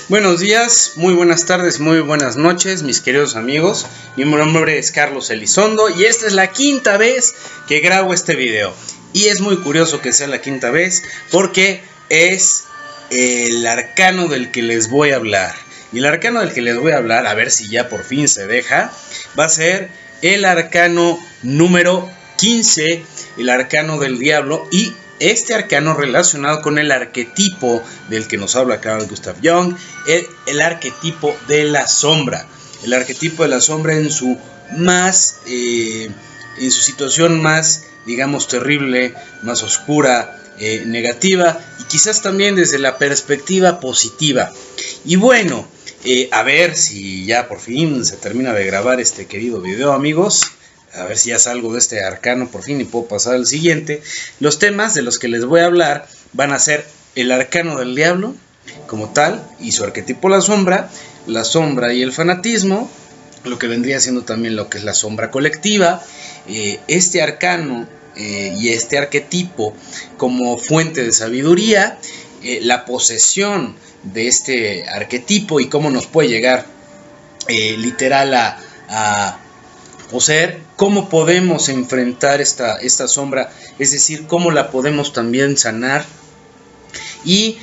Buenos días, muy buenas tardes, muy buenas noches, mis queridos amigos. Mi nombre es Carlos Elizondo y esta es la quinta vez que grabo este video. Y es muy curioso que sea la quinta vez porque es el arcano del que les voy a hablar. Y el arcano del que les voy a hablar, a ver si ya por fin se deja, va a ser el arcano número 15, el arcano del diablo. Y este arcano relacionado con el arquetipo del que nos habla Carl Gustav Jung, el arquetipo de la sombra. El arquetipo de la sombra en su situación más, digamos, terrible, más oscura, negativa, y quizás también desde la perspectiva positiva. Y bueno, a ver si ya por fin se termina de grabar este querido video, amigos. A ver si ya salgo de este arcano por fin y puedo pasar al siguiente. Los temas de los que les voy a hablar van a ser el arcano del diablo como tal y su arquetipo la sombra y el fanatismo, lo que vendría siendo también lo que es la sombra colectiva, este arcano y este arquetipo como fuente de sabiduría, la posesión de este arquetipo y cómo nos puede llegar literal a poseer, cómo podemos enfrentar esta sombra, es decir, cómo la podemos también sanar y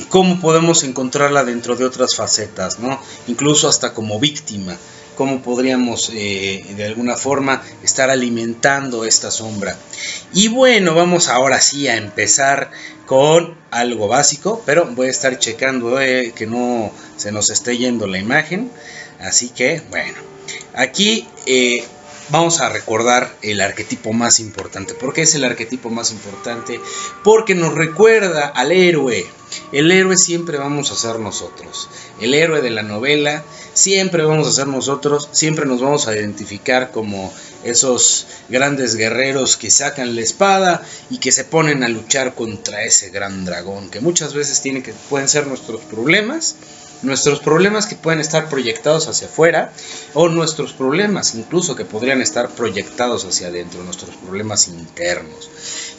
cómo podemos encontrarla dentro de otras facetas, ¿no? Incluso hasta como víctima, cómo podríamos de alguna forma estar alimentando esta sombra. Y bueno, vamos ahora sí a empezar con algo básico, pero voy a estar checando que no se nos esté yendo la imagen, así que bueno. Aquí vamos a recordar el arquetipo más importante. ¿Por qué es el arquetipo más importante? Porque nos recuerda al héroe. El héroe siempre vamos a ser nosotros. El héroe de la novela siempre vamos a ser nosotros. Siempre nos vamos a identificar como esos grandes guerreros que sacan la espada y que se ponen a luchar contra ese gran dragón, que muchas veces pueden ser nuestros problemas que pueden estar proyectados hacia afuera, o nuestros problemas incluso que podrían estar proyectados hacia adentro, nuestros problemas internos.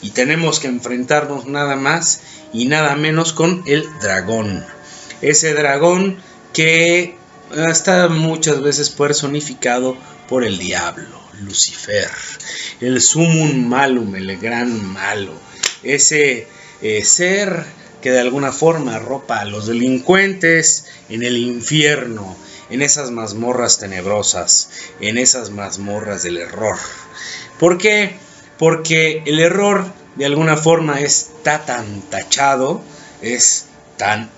Y tenemos que enfrentarnos nada más y nada menos con el dragón. Ese dragón que está muchas veces personificado por el diablo, Lucifer, el sumum malum, el gran malo. Ese ser que de alguna forma arropa a los delincuentes en el infierno, en esas mazmorras tenebrosas, en esas mazmorras del error. ¿Por qué? Porque el error de alguna forma está tan tachado, es tan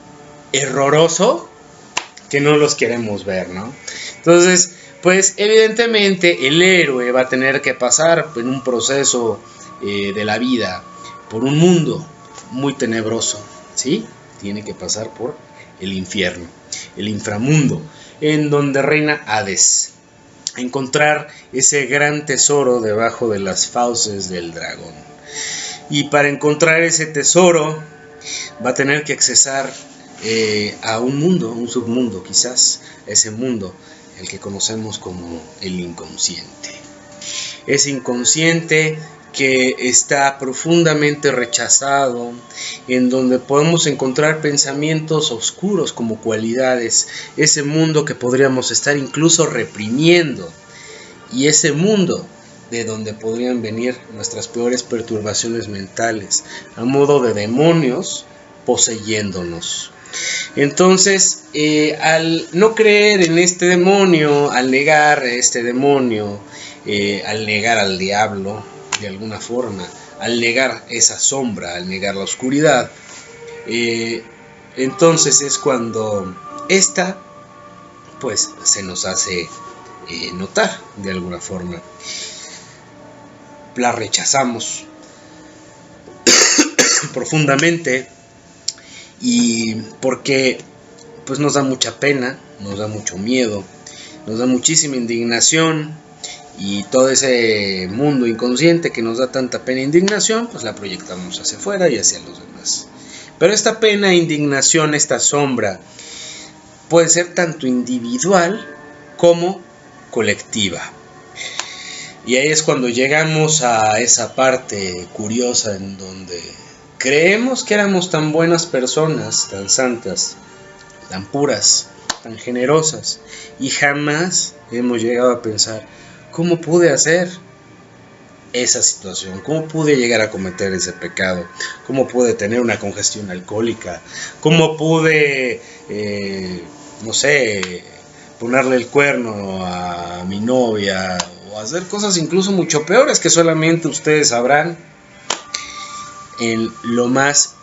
erroroso, que no los queremos ver, ¿no? Entonces, pues evidentemente el héroe va a tener que pasar en un proceso de la vida, por un mundo muy tenebroso, ¿sí? Tiene que pasar por el infierno, el inframundo, en donde reina Hades, a encontrar ese gran tesoro debajo de las fauces del dragón. Y para encontrar ese tesoro va a tener que accesar a un mundo, un submundo quizás, ese mundo, el que conocemos como el inconsciente. Ese inconsciente que está profundamente rechazado, en donde podemos encontrar pensamientos oscuros como cualidades, ese mundo que podríamos estar incluso reprimiendo, y ese mundo de donde podrían venir nuestras peores perturbaciones mentales, a modo de demonios poseyéndonos. Entonces, al no creer en este demonio, al negar este demonio, al negar al diablo, de alguna forma, al negar esa sombra, al negar la oscuridad, entonces es cuando esta pues se nos hace notar de alguna forma. La rechazamos profundamente, y porque pues nos da mucha pena, nos da mucho miedo, nos da muchísima indignación. Y todo ese mundo inconsciente que nos da tanta pena e indignación, pues la proyectamos hacia afuera y hacia los demás. Pero esta pena, indignación, esta sombra, puede ser tanto individual como colectiva. Y ahí es cuando llegamos a esa parte curiosa en donde creemos que éramos tan buenas personas, tan santas, tan puras, tan generosas, y jamás hemos llegado a pensar, ¿cómo pude hacer esa situación? ¿Cómo pude llegar a cometer ese pecado? ¿Cómo pude tener una congestión alcohólica? ¿Cómo pude, no sé, ponerle el cuerno a mi novia? O hacer cosas incluso mucho peores que solamente ustedes sabrán en lo más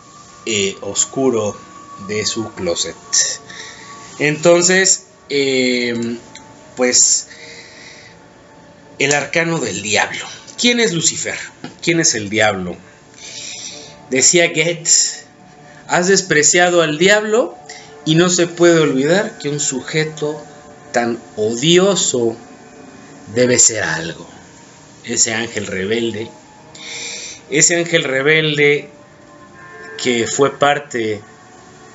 oscuro de su closet. Entonces, pues, el arcano del diablo. ¿Quién es Lucifer? ¿Quién es el diablo? Decía Goethe, has despreciado al diablo y no se puede olvidar que un sujeto tan odioso debe ser algo. Ese ángel rebelde que fue parte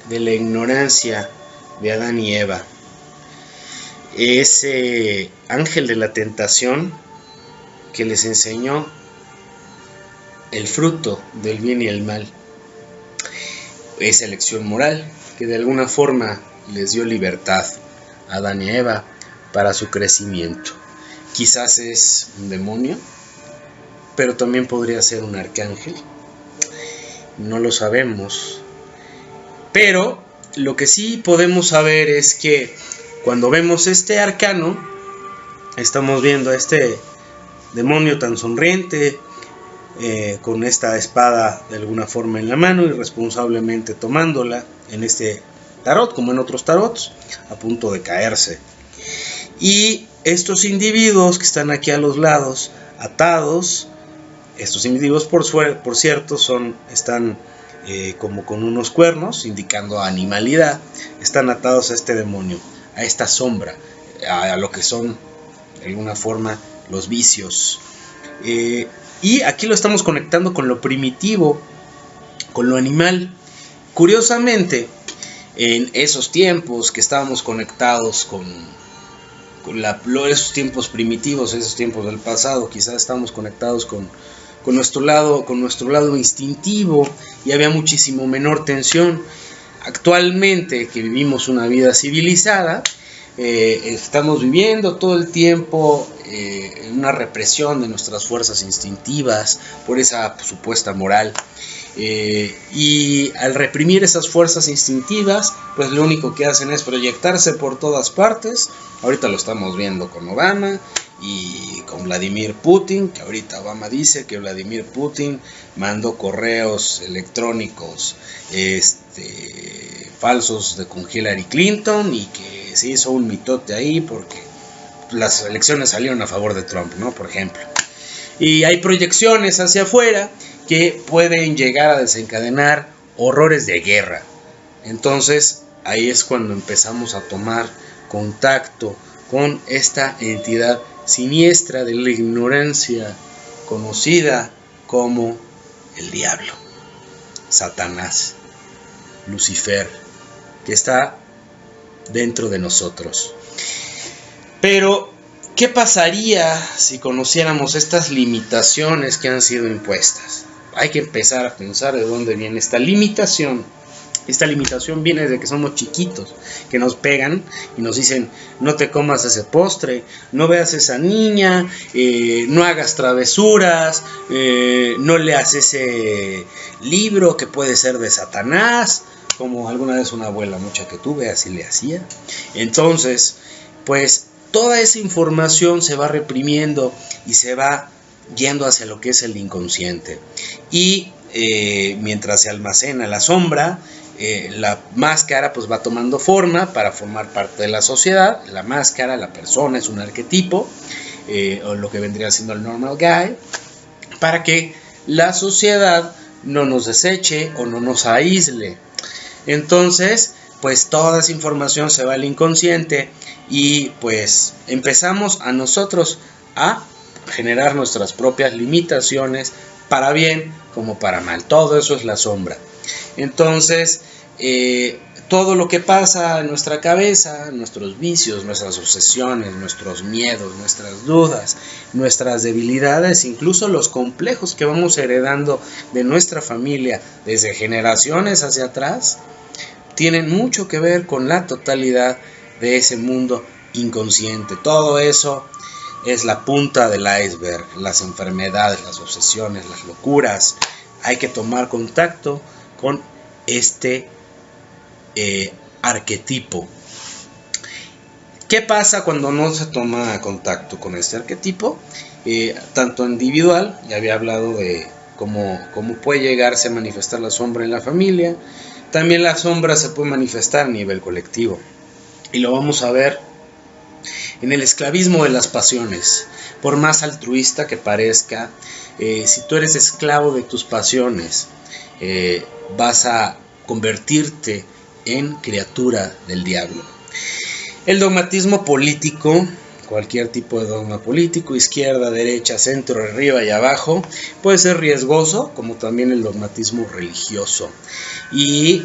de la ignorancia de Adán y Eva. Ese ángel de la tentación que les enseñó el fruto del bien y el mal. Esa elección moral que de alguna forma les dio libertad a Adán y Eva para su crecimiento. Quizás es un demonio, pero también podría ser un arcángel. No lo sabemos. Pero lo que sí podemos saber es que cuando vemos este arcano, estamos viendo a este demonio tan sonriente, con esta espada de alguna forma en la mano, irresponsablemente tomándola en este tarot, como en otros tarots, a punto de caerse. Y estos individuos que están aquí a los lados, atados, estos individuos por cierto están como con unos cuernos, indicando animalidad, están atados a este demonio, a esta sombra, a lo que son de alguna forma los vicios. Y aquí lo estamos conectando con lo primitivo, con lo animal. Curiosamente, en esos tiempos que estábamos conectados con esos tiempos primitivos, esos tiempos del pasado, quizás estábamos conectados con nuestro lado instintivo, y había muchísimo menor tensión. Actualmente, que vivimos una vida civilizada, estamos viviendo todo el tiempo en una represión de nuestras fuerzas instintivas por esa supuesta moral, y al reprimir esas fuerzas instintivas, pues lo único que hacen es proyectarse por todas partes. Ahorita lo estamos viendo con Obama y con Vladimir Putin, que ahorita Obama dice que Vladimir Putin mandó correos electrónicos falsos con Hillary Clinton, y que se hizo un mitote ahí porque las elecciones salieron a favor de Trump, ¿no? Por ejemplo. Y hay proyecciones hacia afuera que pueden llegar a desencadenar horrores de guerra. Entonces, ahí es cuando empezamos a tomar contacto con esta entidad siniestra de la ignorancia, conocida como el diablo, Satanás, Lucifer, que está dentro de nosotros. Pero, ¿qué pasaría si conociéramos estas limitaciones que han sido impuestas? Hay que empezar a pensar de dónde viene esta limitación. Esta limitación viene desde que somos chiquitos, que nos pegan y nos dicen: no te comas ese postre, no veas esa niña, no hagas travesuras, no leas ese libro que puede ser de Satanás, como alguna vez una abuela mucha que tuve así le hacía. Entonces, pues toda esa información se va reprimiendo y se va yendo hacia lo que es el inconsciente. Y mientras se almacena la sombra, la máscara pues va tomando forma para formar parte de la sociedad. La máscara, la persona, es un arquetipo, o lo que vendría siendo el normal guy, para que la sociedad no nos deseche o no nos aísle. Entonces, pues toda esa información se va al inconsciente, y pues empezamos a nosotros a generar nuestras propias limitaciones, para bien como para mal. Todo eso es la sombra. Entonces, todo lo que pasa en nuestra cabeza, nuestros vicios, nuestras obsesiones, nuestros miedos, nuestras dudas, nuestras debilidades, incluso los complejos que vamos heredando de nuestra familia desde generaciones hacia atrás, tienen mucho que ver con la totalidad de ese mundo inconsciente. Todo eso es la punta del iceberg, las enfermedades, las obsesiones, las locuras. Hay que tomar contacto con este arquetipo. ¿Qué pasa cuando no se toma contacto con este arquetipo? Tanto individual, ya había hablado de cómo puede llegarse a manifestar la sombra en la familia. También la sombra se puede manifestar a nivel colectivo. Y lo vamos a ver en el esclavismo de las pasiones. Por más altruista que parezca, si tú eres esclavo de tus pasiones, vas a convertirte en criatura del diablo. El dogmatismo político, cualquier tipo de dogma político, izquierda, derecha, centro, arriba y abajo, puede ser riesgoso, como también el dogmatismo religioso. Y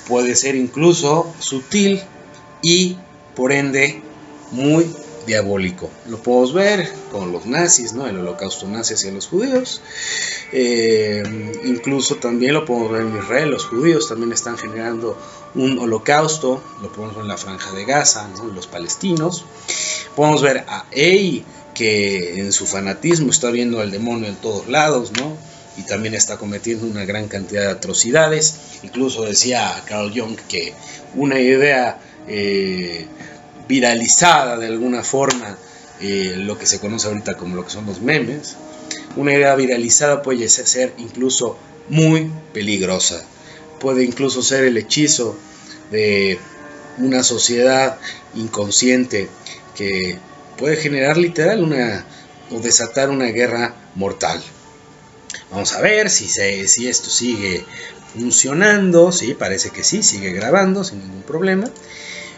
puede ser incluso sutil y, por ende, muy diabólico. Lo podemos ver con los nazis, ¿no? El holocausto nazi hacia los judíos. Incluso también lo podemos ver en Israel. Los judíos también están generando un holocausto. Lo podemos ver en la Franja de Gaza, ¿no? Los palestinos. Podemos ver a Ei, que en su fanatismo está viendo al demonio en todos lados, ¿no? Y también está cometiendo una gran cantidad de atrocidades. Incluso decía Carl Jung que una idea viralizada de alguna forma, lo que se conoce ahorita como lo que son los memes, una idea viralizada puede ser incluso muy peligrosa. Puede incluso ser el hechizo de una sociedad inconsciente que puede generar literal o desatar una guerra mortal. Vamos a ver si esto sigue funcionando. Sí, parece que sí, sigue grabando sin ningún problema.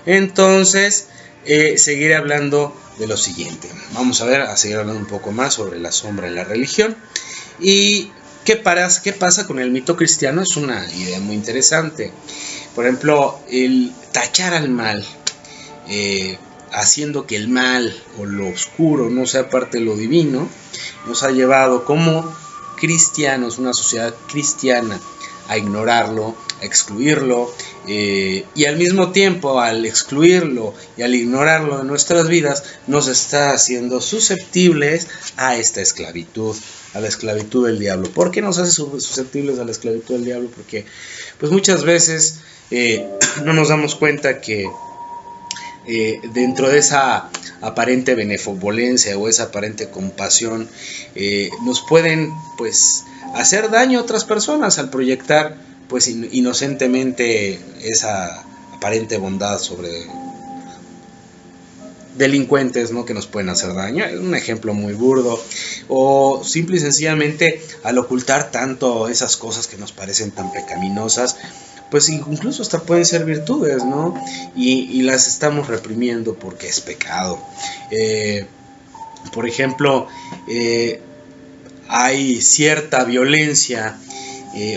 Entonces, seguiré hablando de lo siguiente. Vamos a seguir hablando un poco más sobre la sombra en la religión. ¿Y qué pasa con el mito cristiano? Es una idea muy interesante. Por ejemplo, el tachar al mal, haciendo que el mal o lo oscuro no sea parte de lo divino, nos ha llevado como cristianos, una sociedad cristiana, a ignorarlo, a excluirlo, y al mismo tiempo, al excluirlo y al ignorarlo de nuestras vidas, nos está haciendo susceptibles a esta esclavitud, a la esclavitud del diablo. ¿Por qué nos hace susceptibles a la esclavitud del diablo? Porque pues muchas veces no nos damos cuenta que dentro de esa aparente benevolencia o esa aparente compasión, nos pueden pues hacer daño a otras personas al proyectar pues inocentemente esa aparente bondad sobre delincuentes, ¿no? Que nos pueden hacer daño. Es un ejemplo muy burdo. O simple y sencillamente al ocultar tanto esas cosas que nos parecen tan pecaminosas, pues incluso hasta pueden ser virtudes, ¿no? Y las estamos reprimiendo porque es pecado. Por ejemplo, hay cierta violencia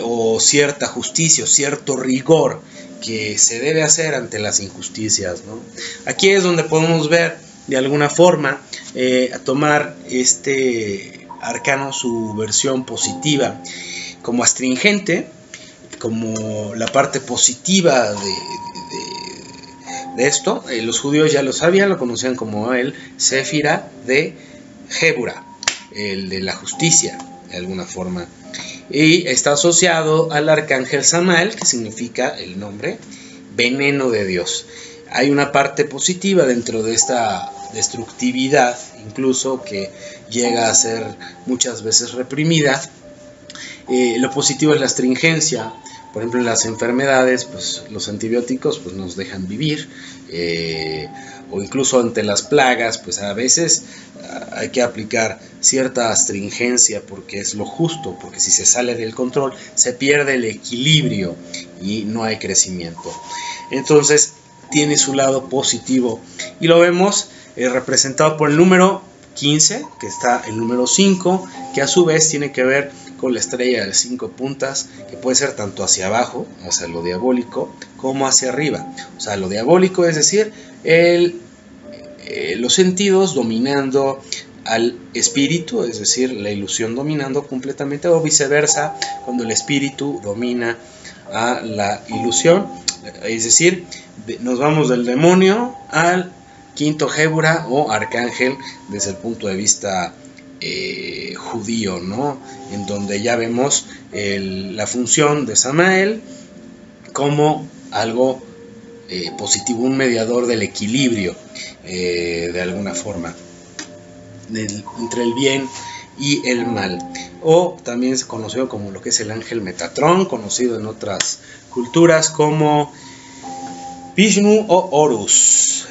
o cierta justicia o cierto rigor que se debe hacer ante las injusticias, ¿no? Aquí es donde podemos ver de alguna forma a tomar este arcano su versión positiva como astringente, como la parte positiva de esto. Los judíos ya lo sabían, lo conocían como el Séfira de Gébura, el de la justicia de alguna forma, y está asociado al arcángel Samael, que significa el nombre veneno de Dios. Hay una parte positiva dentro de esta destructividad, incluso que llega a ser muchas veces reprimida. Lo positivo es la astringencia. Por ejemplo, en las enfermedades, pues los antibióticos pues nos dejan vivir, o incluso ante las plagas, pues a veces hay que aplicar cierta astringencia porque es lo justo, porque si se sale del control se pierde el equilibrio y no hay crecimiento. Entonces tiene su lado positivo y lo vemos representado por el número 15, que está el número 5, que a su vez tiene que ver con la estrella de 5 puntas, que puede ser tanto hacia abajo, hacia lo diabólico, como hacia arriba. O sea, lo diabólico es decir, los sentidos dominando al espíritu, es decir, la ilusión dominando completamente, o viceversa, cuando el espíritu domina a la ilusión, es decir, nos vamos del demonio al quinto Gébura o arcángel desde el punto de vista judío, ¿no? En donde ya vemos la función de Samael como algo positivo, un mediador del equilibrio, de alguna forma, entre el bien y el mal, o también se conoció como lo que es el ángel Metatrón, conocido en otras culturas como Vishnu o Horus.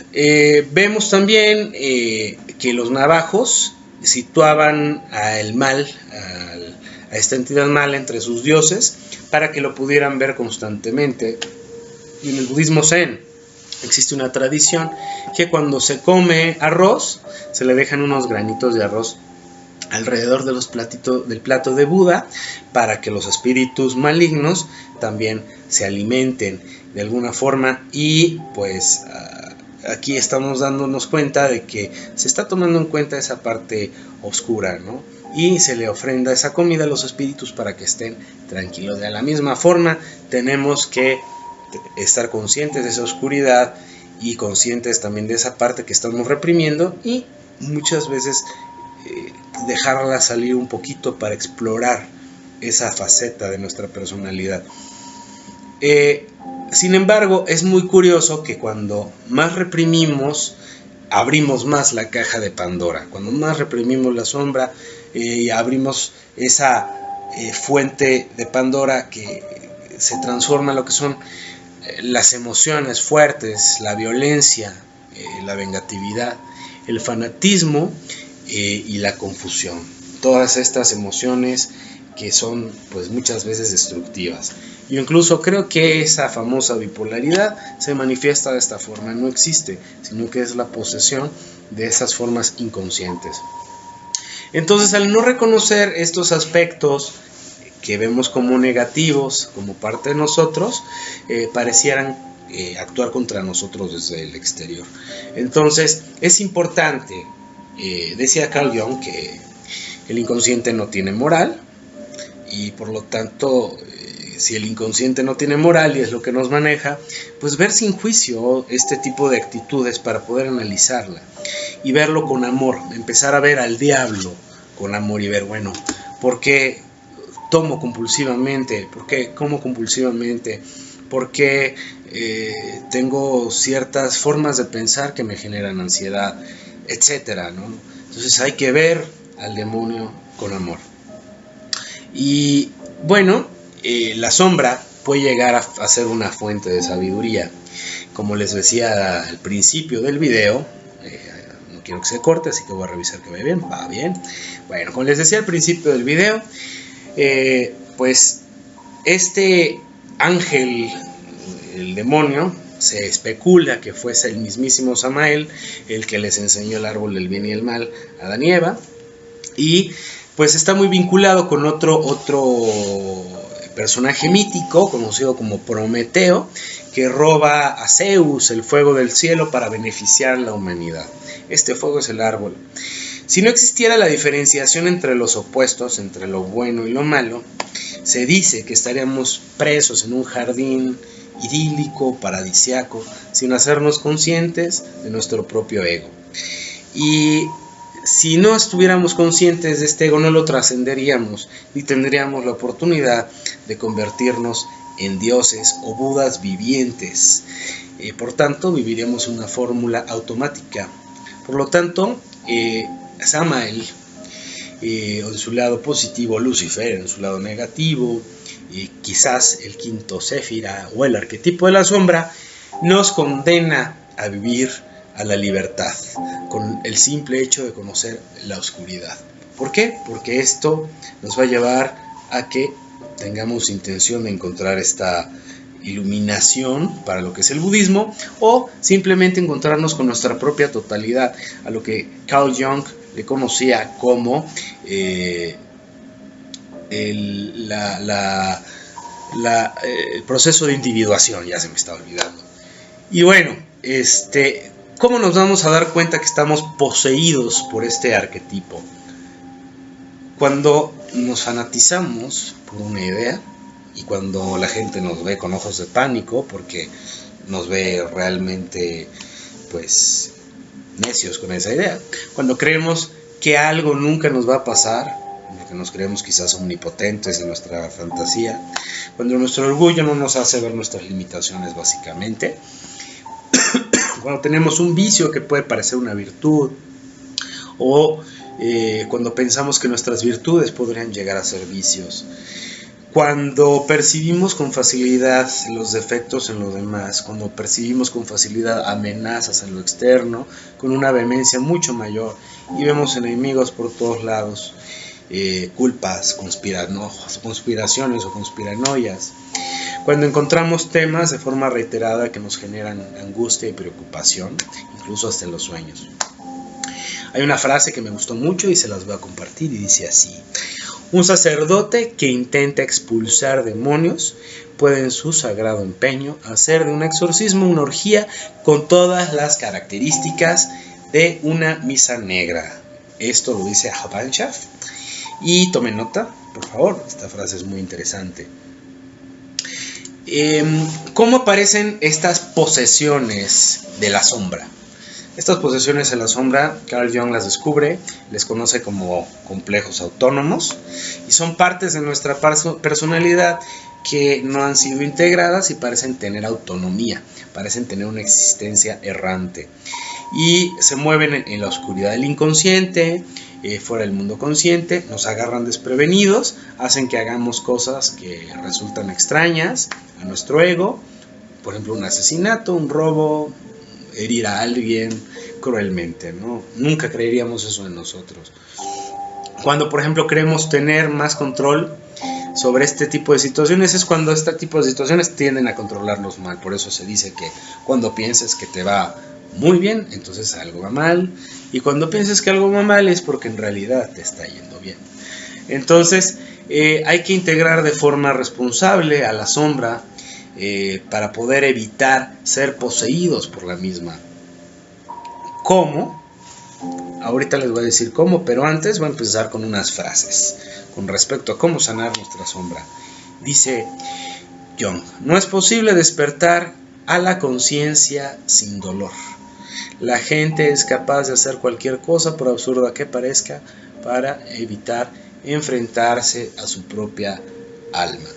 Vemos también que los navajos situaban al mal, a esta entidad mala entre sus dioses, para que lo pudieran ver constantemente. Y en el budismo zen existe una tradición que cuando se come arroz, se le dejan unos granitos de arroz alrededor de del plato de Buda, para que los espíritus malignos también se alimenten de alguna forma. Y pues aquí estamos dándonos cuenta de que se está tomando en cuenta esa parte oscura, ¿no? Y se le ofrenda esa comida a los espíritus para que estén tranquilos. De la misma forma, tenemos que estar conscientes de esa oscuridad y conscientes también de esa parte que estamos reprimiendo, y muchas veces dejarla salir un poquito para explorar esa faceta de nuestra personalidad. Sin embargo, es muy curioso que cuando más reprimimos, abrimos más la caja de Pandora. Cuando más reprimimos la sombra, abrimos esa fuente de Pandora que se transforma en lo que son las emociones fuertes, la violencia, la vengatividad, el fanatismo y la confusión. Todas estas emociones que son pues muchas veces destructivas. Yo incluso creo que esa famosa bipolaridad se manifiesta de esta forma, no existe, sino que es la posesión de esas formas inconscientes. Entonces, al no reconocer estos aspectos que vemos como negativos, como parte de nosotros, parecieran actuar contra nosotros desde el exterior. Entonces, es importante, decía Carl Jung, que el inconsciente no tiene moral, y por lo tanto, si el inconsciente no tiene moral y es lo que nos maneja, pues ver sin juicio este tipo de actitudes para poder analizarla y verlo con amor, empezar a ver al diablo con amor y ver, bueno, ¿por qué tomo compulsivamente? ¿Por qué como compulsivamente? ¿Por qué tengo ciertas formas de pensar que me generan ansiedad, etcétera, ¿no? Entonces hay que ver al demonio con amor. Y bueno, la sombra puede llegar a ser una fuente de sabiduría. Como les decía al principio del video, no quiero que se corte, así que voy a revisar que vaya bien. Va bien. Bueno, como les decía al principio del video, pues este ángel, el demonio, se especula que fuese el mismísimo Samael el que les enseñó el árbol del bien y el mal a Adán y Eva, y pues está muy vinculado con otro personaje mítico conocido como Prometeo, que roba a Zeus el fuego del cielo para beneficiar a la humanidad. Este fuego es el árbol. Si no existiera la diferenciación entre los opuestos, entre lo bueno y lo malo, se dice que estaríamos presos en un jardín idílico, paradisiaco, sin hacernos conscientes de nuestro propio ego. Y si no estuviéramos conscientes de este ego, no lo trascenderíamos ni tendríamos la oportunidad de convertirnos en dioses o budas vivientes. Por tanto, viviríamos una fórmula automática. Por lo tanto, Samael, en su lado positivo, Lucifer en su lado negativo, quizás el quinto Séfira o el arquetipo de la sombra, nos condena a vivir a la libertad con el simple hecho de conocer la oscuridad. ¿Por qué? Porque esto nos va a llevar a que tengamos intención de encontrar esta iluminación para lo que es el budismo, o simplemente encontrarnos con nuestra propia totalidad, a lo que Carl Jung le conocía como el proceso de individuación. Ya se me está olvidando. Y bueno, ¿cómo nos vamos a dar cuenta que estamos poseídos por este arquetipo? Cuando nos fanatizamos por una idea, y cuando la gente nos ve con ojos de pánico, porque nos ve realmente pues necios con esa idea, cuando creemos que algo nunca nos va a pasar, porque nos creemos quizás omnipotentes en nuestra fantasía, cuando nuestro orgullo no nos hace ver nuestras limitaciones básicamente, cuando tenemos un vicio que puede parecer una virtud, o cuando pensamos que nuestras virtudes podrían llegar a ser vicios, cuando percibimos con facilidad los defectos en los demás, cuando percibimos con facilidad amenazas en lo externo, con una vehemencia mucho mayor, y vemos enemigos por todos lados, culpas, conspiraciones o conspiranoias, cuando encontramos temas de forma reiterada que nos generan angustia y preocupación, incluso hasta en los sueños. Hay una frase que me gustó mucho y se las voy a compartir y dice así: un sacerdote que intenta expulsar demonios puede en su sagrado empeño hacer de un exorcismo una orgía con todas las características de una misa negra. Esto lo dice Habanshaft. Y tomen nota, por favor, esta frase es muy interesante. ¿Cómo aparecen estas posesiones de la sombra? Estas posesiones en la sombra, Carl Jung las descubre, les conoce como complejos autónomos y son partes de nuestra personalidad que no han sido integradas y parecen tener autonomía, parecen tener una existencia errante y se mueven en la oscuridad del inconsciente, fuera del mundo consciente, nos agarran desprevenidos, hacen que hagamos cosas que resultan extrañas a nuestro ego, por ejemplo un asesinato, un robo, herir a alguien cruelmente, ¿no? Nunca creeríamos eso en nosotros. Cuando, por ejemplo, creemos tener más control sobre este tipo de situaciones, es cuando este tipo de situaciones tienden a controlarnos mal. Por eso se dice que cuando pienses que te va muy bien, entonces algo va mal. Y cuando pienses que algo va mal es porque en realidad te está yendo bien. Entonces, hay que integrar de forma responsable a la sombra, para poder evitar ser poseídos por la misma. ¿Cómo? Ahorita les voy a decir cómo, pero antes voy a empezar con unas frases con respecto a cómo sanar nuestra sombra. Dice Jung: no es posible despertar a la conciencia sin dolor. La gente es capaz de hacer cualquier cosa, por absurda que parezca, para evitar enfrentarse a su propia alma.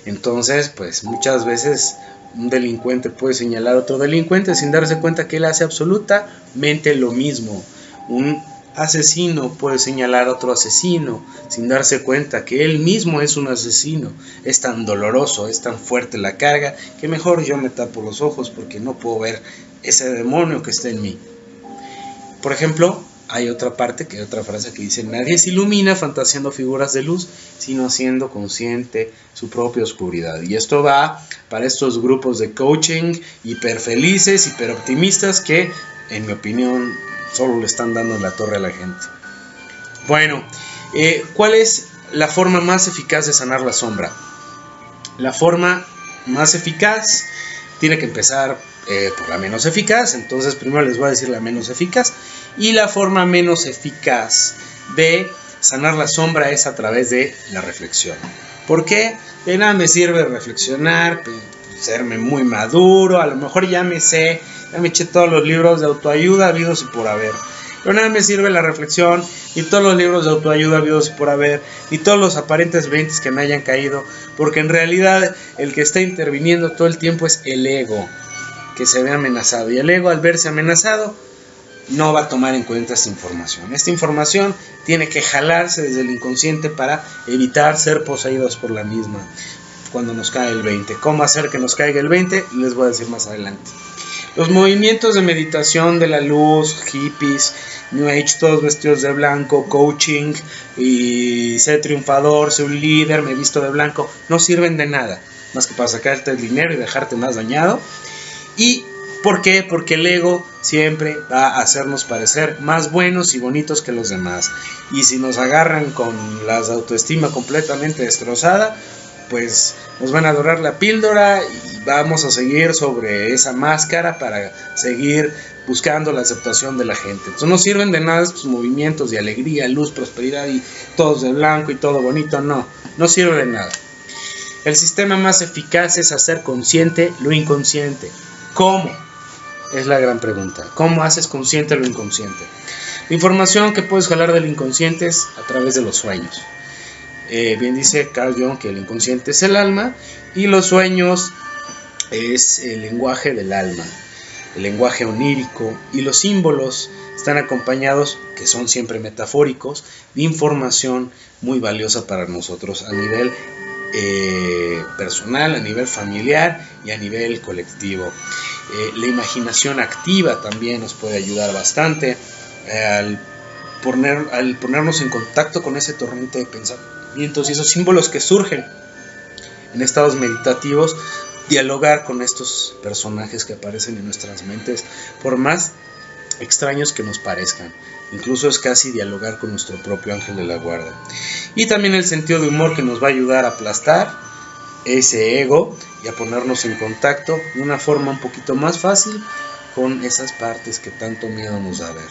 Entonces, pues muchas veces un delincuente puede señalar a otro delincuente sin darse cuenta que él hace absolutamente lo mismo. Un asesino puede señalar a otro asesino sin darse cuenta que él mismo es un asesino. Es tan doloroso, es tan fuerte la carga, que mejor yo me tapo los ojos porque no puedo ver ese demonio que está en mí. Por ejemplo, hay otra frase que dice: nadie se ilumina fantaseando figuras de luz, sino siendo consciente su propia oscuridad. Y esto va para estos grupos de coaching hiperfelices, hiperoptimistas, que en mi opinión solo le están dando en la torre a la gente. Bueno, ¿cuál es la forma más eficaz de sanar la sombra? La forma más eficaz tiene que empezar por la menos eficaz. Entonces primero les voy a decir la menos eficaz. Y la forma menos eficaz de sanar la sombra es a través de la reflexión. ¿Por qué? De nada me sirve reflexionar, serme muy maduro, a lo mejor ya me eché todos los libros de autoayuda habidos y por haber. Pero nada me sirve la reflexión, ni todos los libros de autoayuda habidos y por haber, ni todos los aparentes 20 que me hayan caído, porque en realidad el que está interviniendo todo el tiempo es el ego, que se ve amenazado. Y el ego, al verse amenazado, no va a tomar en cuenta esta información. Esta información tiene que jalarse desde el inconsciente para evitar ser poseídos por la misma cuando nos cae el 20. ¿Cómo hacer que nos caiga el 20? Les voy a decir más adelante. Los movimientos de meditación de la luz, hippies, New Age, todos vestidos de blanco, coaching y ser triunfador, ser un líder, me visto de blanco, no sirven de nada más que para sacarte el dinero y dejarte más dañado. ¿Y por qué? Porque el ego siempre va a hacernos parecer más buenos y bonitos que los demás. Y si nos agarran con la autoestima completamente destrozada, pues nos van a dorar la píldora y vamos a seguir sobre esa máscara para seguir buscando la aceptación de la gente. Entonces no sirven de nada estos movimientos de alegría, luz, prosperidad y todos de blanco y todo bonito. No sirve de nada. El sistema más eficaz es hacer consciente lo inconsciente. ¿Cómo? Es la gran pregunta. ¿Cómo haces consciente lo inconsciente? La información que puedes jalar del inconsciente es a través de los sueños. Bien dice Carl Jung que el inconsciente es el alma y los sueños es el lenguaje del alma, el lenguaje onírico, y los símbolos están acompañados, que son siempre metafóricos, de información muy valiosa para nosotros a nivel personal, a nivel familiar y a nivel colectivo. La imaginación activa también nos puede ayudar bastante al ponernos en contacto con ese torrente de pensamientos y esos símbolos que surgen en estados meditativos, dialogar con estos personajes que aparecen en nuestras mentes, por más extraños que nos parezcan. Incluso es casi dialogar con nuestro propio ángel de la guarda. Y también el sentido de humor, que nos va a ayudar a aplastar ese ego y a ponernos en contacto de una forma un poquito más fácil con esas partes que tanto miedo nos da ver.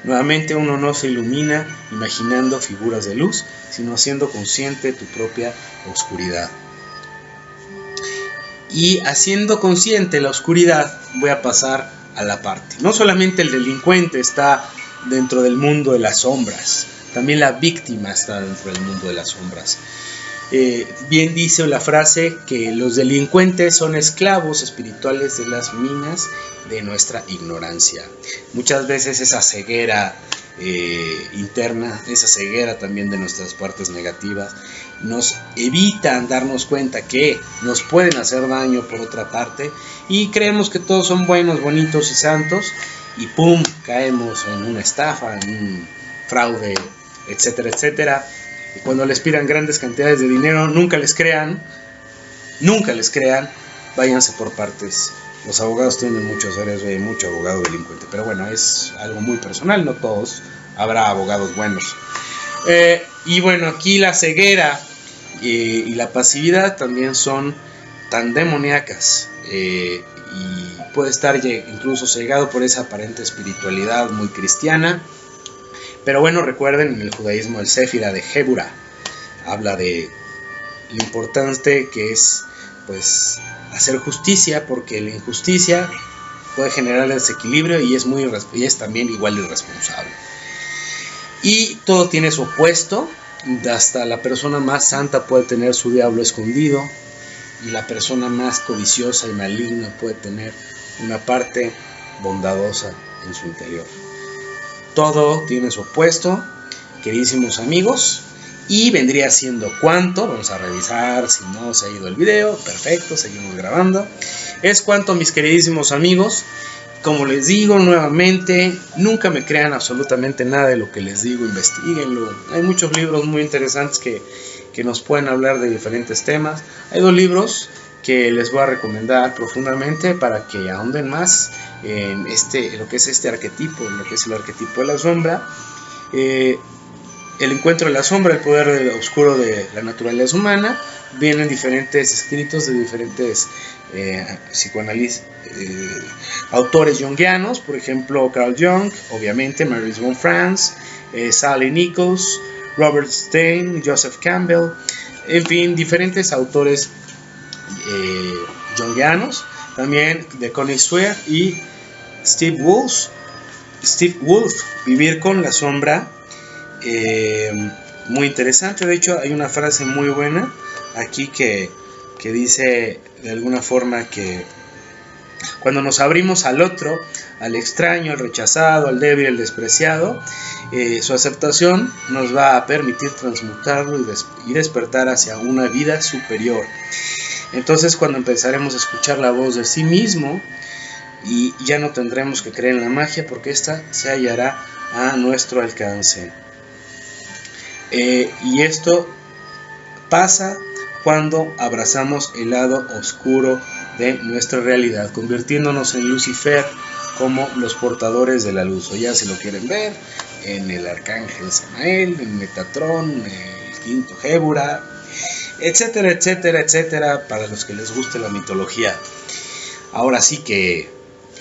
Nuevamente, uno no se ilumina imaginando figuras de luz, sino haciendo consciente tu propia oscuridad. Y haciendo consciente la oscuridad, voy a pasar a la parte. No solamente el delincuente está dentro del mundo de las sombras, también la víctima está dentro del mundo de las sombras. Bien dice la frase que los delincuentes son esclavos espirituales de las minas de nuestra ignorancia. Muchas veces esa ceguera interna, esa ceguera también de nuestras partes negativas, nos evitan darnos cuenta que nos pueden hacer daño por otra parte, y creemos que todos son buenos, bonitos y santos, y ¡pum!, caemos en una estafa, en un fraude, etcétera, etcétera. Y cuando les pidan grandes cantidades de dinero, nunca les crean, váyanse por partes. Los abogados tienen muchos áreas, hay mucho abogado delincuente, pero bueno, es algo muy personal, no todos, habrá abogados buenos. Y bueno, aquí la ceguera y la pasividad también son tan demoníacas, y puede estar incluso cegado por esa aparente espiritualidad muy cristiana. Pero bueno, recuerden, en el judaísmo el Séfira de Jébura habla de lo importante que es, pues, hacer justicia, porque la injusticia puede generar desequilibrio y es también igual de irresponsable. Y todo tiene su opuesto. Hasta la persona más santa puede tener su diablo escondido, y la persona más codiciosa y maligna puede tener una parte bondadosa en su interior. Todo tiene su opuesto, queridísimos amigos, y vendría siendo cuánto. Vamos a revisar si no se ha ido el video. Perfecto, seguimos grabando. Es cuánto, mis queridísimos amigos. Como les digo nuevamente, nunca me crean absolutamente nada de lo que les digo, investiguenlo. Hay muchos libros muy interesantes que nos pueden hablar de diferentes temas. Hay 2 libros que les voy a recomendar profundamente para que ahonden más en lo que es este arquetipo, en lo que es el arquetipo de la sombra. El encuentro de la sombra, el poder oscuro de la naturaleza humana. Vienen diferentes escritos de diferentes autores jungianos, por ejemplo Carl Jung, obviamente Maurice von Franz, Sally Nichols, Robert Stein, Joseph Campbell, en fin, diferentes autores jungianos, también de Connie Swear y Steve Wolf, Vivir con la sombra. Muy interesante. De hecho, hay una frase muy buena aquí que dice de alguna forma que cuando nos abrimos al otro, al extraño, al rechazado, al débil, al despreciado, su aceptación nos va a permitir transmutarlo y despertar hacia una vida superior. Entonces, cuando empezaremos a escuchar la voz de sí mismo, y ya no tendremos que creer en la magia, porque ésta se hallará a nuestro alcance. Y esto pasa cuando abrazamos el lado oscuro de nuestra realidad, convirtiéndonos en Lucifer, como los portadores de la luz, o ya si lo quieren ver, en el arcángel Samael, en Metatrón, el quinto Jébura, etcétera, etcétera, etcétera, para los que les guste la mitología. Ahora sí que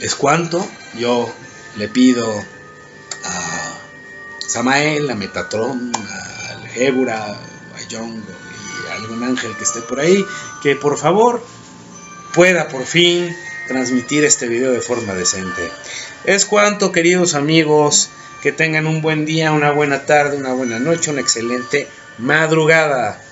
es cuanto. Yo le pido a Samael, a Metatrón, al Jébura, a Jung algún ángel que esté por ahí, que por favor pueda por fin transmitir este video de forma decente. Es cuanto, queridos amigos, que tengan un buen día, una buena tarde, una buena noche, una excelente madrugada.